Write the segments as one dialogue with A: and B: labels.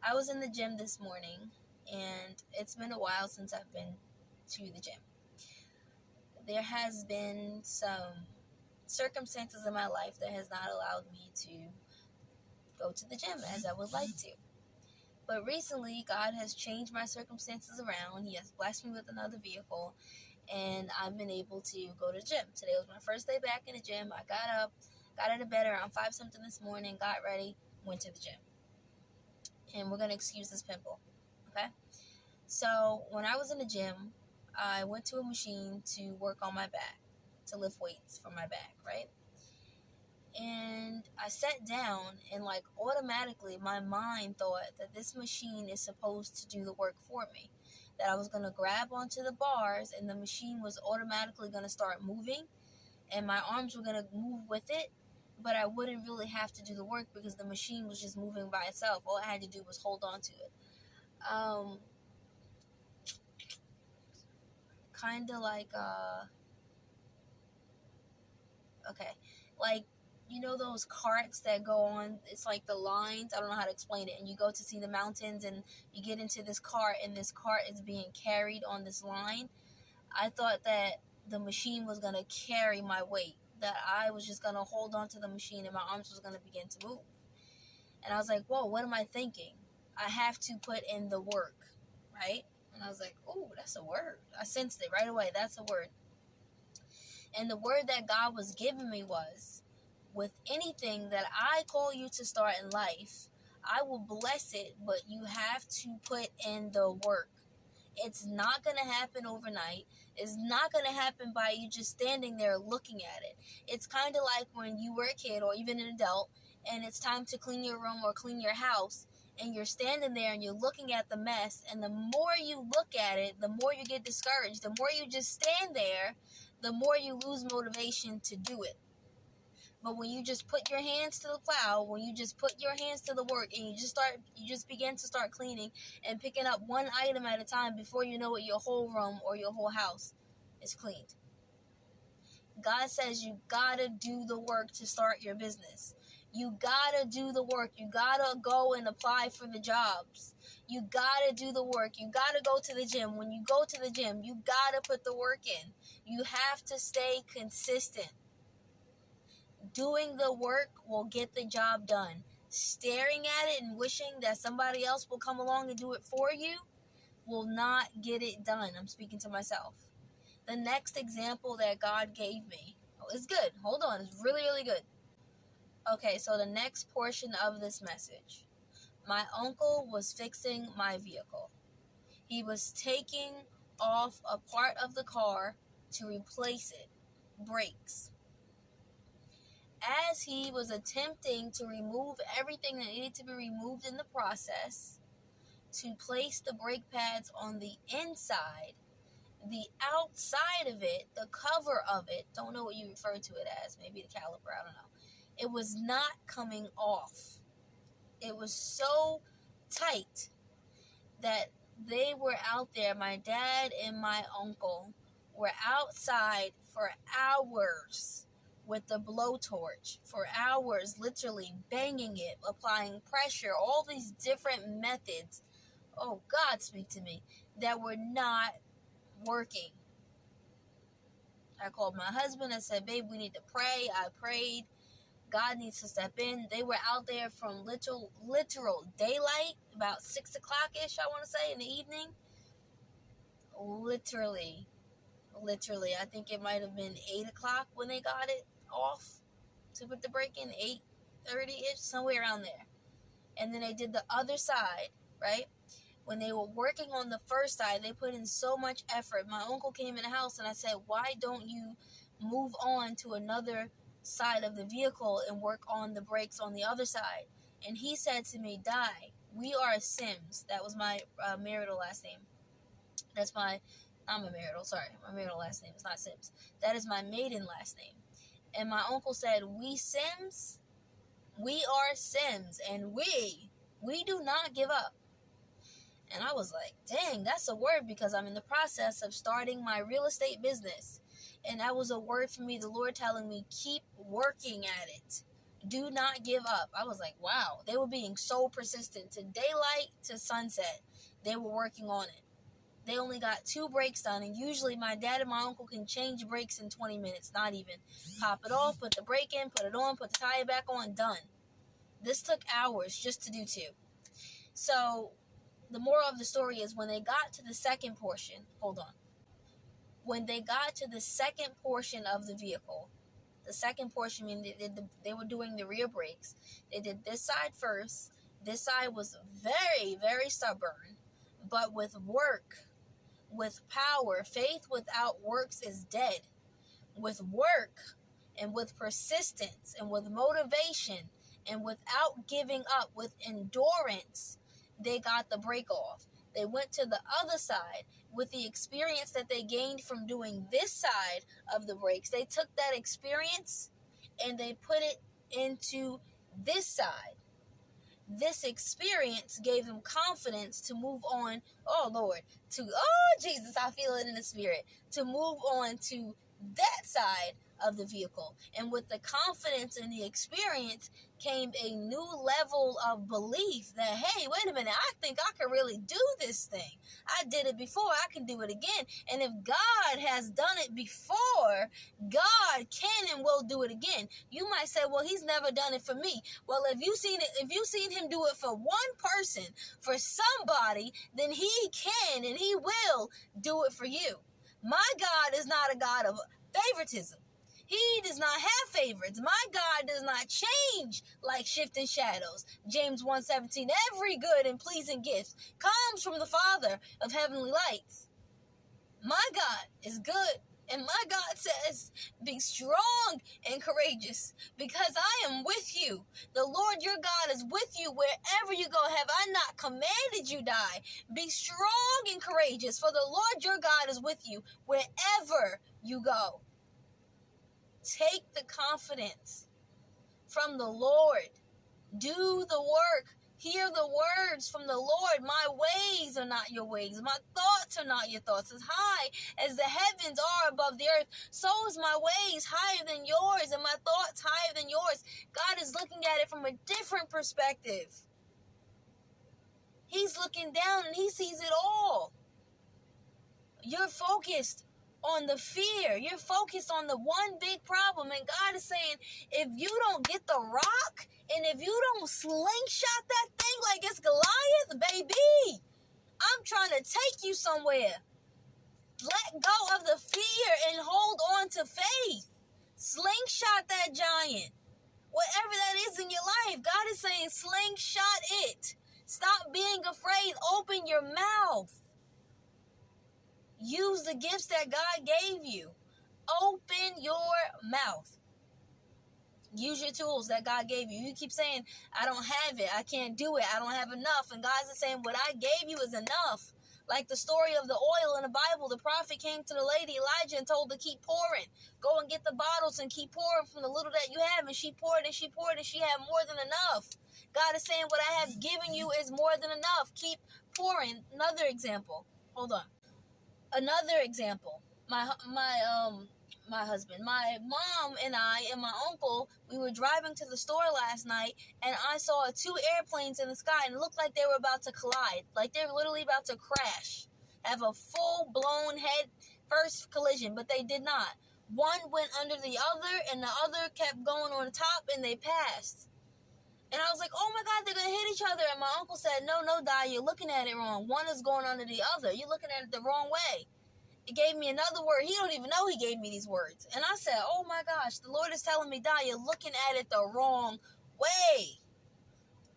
A: I was in the gym this morning, and it's been a while since I've been to the gym. There has been some circumstances in my life that has not allowed me to go to the gym as I would like to. But recently, God has changed my circumstances around. He has blessed me with another vehicle, and I've been able to go to the gym. Today was my first day back in the gym. I got up, got out of bed around 5 something this morning, got ready, went to the gym. And we're going to excuse this pimple, okay? So when I was in the gym, I went to a machine to work on my back, to lift weights for my back, right? And I sat down, and like automatically my mind thought that this machine is supposed to do the work for me. That I was going to grab onto the bars and the machine was automatically going to start moving and my arms were going to move with it, but I wouldn't really have to do the work because the machine was just moving by itself. All I had to do was hold on to it. Kind of like, okay, like, you know those carts that go on, it's like the lines, I don't know how to explain it, and you go to see the mountains and you get into this cart and this cart is being carried on this line. I thought that the machine was going to carry my weight, that I was just going to hold on to the machine and my arms was going to begin to move. And I was like, whoa, what am I thinking? I have to put in the work, right? And I was like, oh, that's a word. I sensed it right away. That's a word. And the word that God was giving me was, with anything that I call you to start in life, I will bless it, but you have to put in the work. It's not going to happen overnight. It's not going to happen by you just standing there looking at it. It's kind of like when you were a kid or even an adult and it's time to clean your room or clean your house, and you're standing there and you're looking at the mess, and the more you look at it, the more you get discouraged. The more you just stand there, the more you lose motivation to do it. But when you just put your hands to the plow, when you just put your hands to the work and you just begin to start cleaning and picking up one item at a time, before you know it, your whole room or your whole house is cleaned. God says you gotta do the work to start your business. You gotta do the work. You gotta go and apply for the jobs. You gotta do the work. You gotta go to the gym. When you go to the gym, you gotta put the work in. You have to stay consistent. Doing the work will get the job done. Staring at it and wishing that somebody else will come along and do it for you will not get it done. I'm speaking to myself. The next example that God gave me, it's good. Hold on. It's really, really good. Okay, so the next portion of this message. My uncle was fixing my vehicle. He was taking off a part of the car to replace it. Brakes. As he was attempting to remove everything that needed to be removed in the process, to place the brake pads on the inside, the outside of it, the cover of it, don't know what you refer to it as, maybe the caliper, I don't know. It was not coming off. It was so tight that they were out there, my dad and my uncle were outside for hours with the blowtorch, for hours, literally banging it, applying pressure, all these different methods, oh God, speak to me, that were not working. I called my husband. I said, babe, we need to pray. I prayed. God needs to step in. They were out there from literal daylight, about 6 o'clock-ish, I want to say, in the evening. Literally, I think it might have been 8 o'clock when they got it off to put the brake in, 8:30-ish, somewhere around there. And then they did the other side, right? When they were working on the first side, they put in so much effort. My uncle came in the house and I said, why don't you move on to another side of the vehicle and work on the brakes on the other side? And he said to me, Di, we are Sims. That was my marital last name. That's my marital last name is not Sims. That is my maiden last name. And my uncle said, we Sims, we are Sims, and we do not give up. And I was like, dang, that's a word, because I'm in the process of starting my real estate business. And that was a word for me, the Lord telling me, keep working at it. Do not give up. I was like, wow. They were being so persistent. To daylight to sunset, they were working on it. They only got 2 brakes done, and usually my dad and my uncle can change brakes in 20 minutes, not even. Pop it off, put the brake in, put it on, put the tire back on, done. This took hours just to do 2. So the moral of the story is when they got to the second portion, when they got to the second portion of the vehicle, the second portion, meaning they were doing the rear brakes. They did this side first. This side was very, very stubborn, but with work, with power. Faith without works is dead. With work and with persistence and with motivation and without giving up, with endurance, they got the brake off. They went to the other side with the experience that they gained from doing this side of the brakes. They took that experience and they put it into this side. This experience gave them confidence to move on. Oh Lord, Jesus, I feel it in the spirit. To move on to that side of the vehicle. And with the confidence and the experience came a new level of belief that, hey, wait a minute, I think I can really do this thing. I did it before, I can do it again. And if God has done it before, God can and will do it again. You might say, well, he's never done it for me. Well, if you've seen him do it for one person, for somebody, then he can and he will do it for you. My God is not a God of favoritism. He does not have favorites. My God does not change like shifting shadows. James 1:17, every good and pleasing gift comes from the Father of heavenly lights. My God is good. And my God says, be strong and courageous, because I am with you. The Lord your God is with you wherever you go. Have I not commanded you, die? Be strong and courageous, for the Lord your God is with you wherever you go. Take the confidence from the Lord. Do the work. Hear the words from the Lord. My ways are not your ways. My thoughts are not your thoughts. As high as the heavens are above the earth, so is my ways higher than yours and my thoughts higher than yours. God is looking at it from a different perspective. He's looking down and he sees it all. You're focused on the fear. You're focused on the one big problem. And God is saying, if you don't get the rock and if you don't slingshot that thing like it's Goliath, baby, I'm trying to take you somewhere. Let go of the fear and hold on to faith. Slingshot that giant. Whatever that is in your life, God is saying, slingshot it. Stop being afraid. Open your mouth. Use the gifts that God gave you. Open your mouth. Use your tools that God gave you. You keep saying, I don't have it. I can't do it. I don't have enough. And God is saying, what I gave you is enough. Like the story of the oil in the Bible, the prophet came to the lady Elijah and told her to keep pouring. Go and get the bottles and keep pouring from the little that you have. And she poured and she poured and she had more than enough. God is saying, what I have given you is more than enough. Keep pouring. Another example. Hold on. Another example. My husband, my mom and I and my uncle, we were driving to the store last night and I saw 2 airplanes in the sky and it looked like they were about to collide. Like they were literally about to crash. Have a full-blown head first collision, but they did not. One went under the other and the other kept going on top and they passed. And I was like, oh my God, they're going to hit each other. And my uncle said, no, Di, you're looking at it wrong. One is going under the other. You're looking at it the wrong way. It gave me another word. He don't even know he gave me these words. And I said, oh my gosh, the Lord is telling me, Di, you're looking at it the wrong way.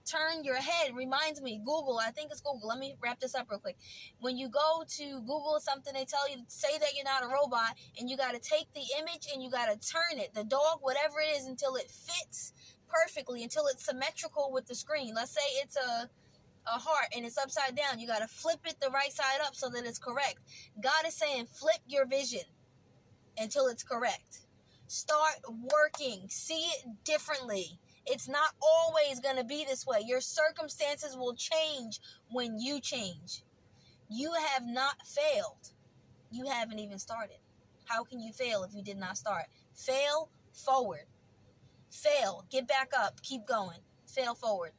A: Turn your head. Reminds me, Google. I think it's Google. Let me wrap this up real quick. When you go to Google something, they tell you, say that you're not a robot, and you got to take the image and you got to turn it, the dog, whatever it is, until it fits perfectly, until it's symmetrical with the screen. Let's say it's a heart and it's upside down. You got to flip it the right side up so that it's correct. God is saying, flip your vision until it's correct. Start working. See it differently. It's not always going to be this way. Your circumstances will change when you change. You have not failed. You haven't even started. How can you fail if you did not start? Fail forward. Fail, get back up, keep going. Fail forward.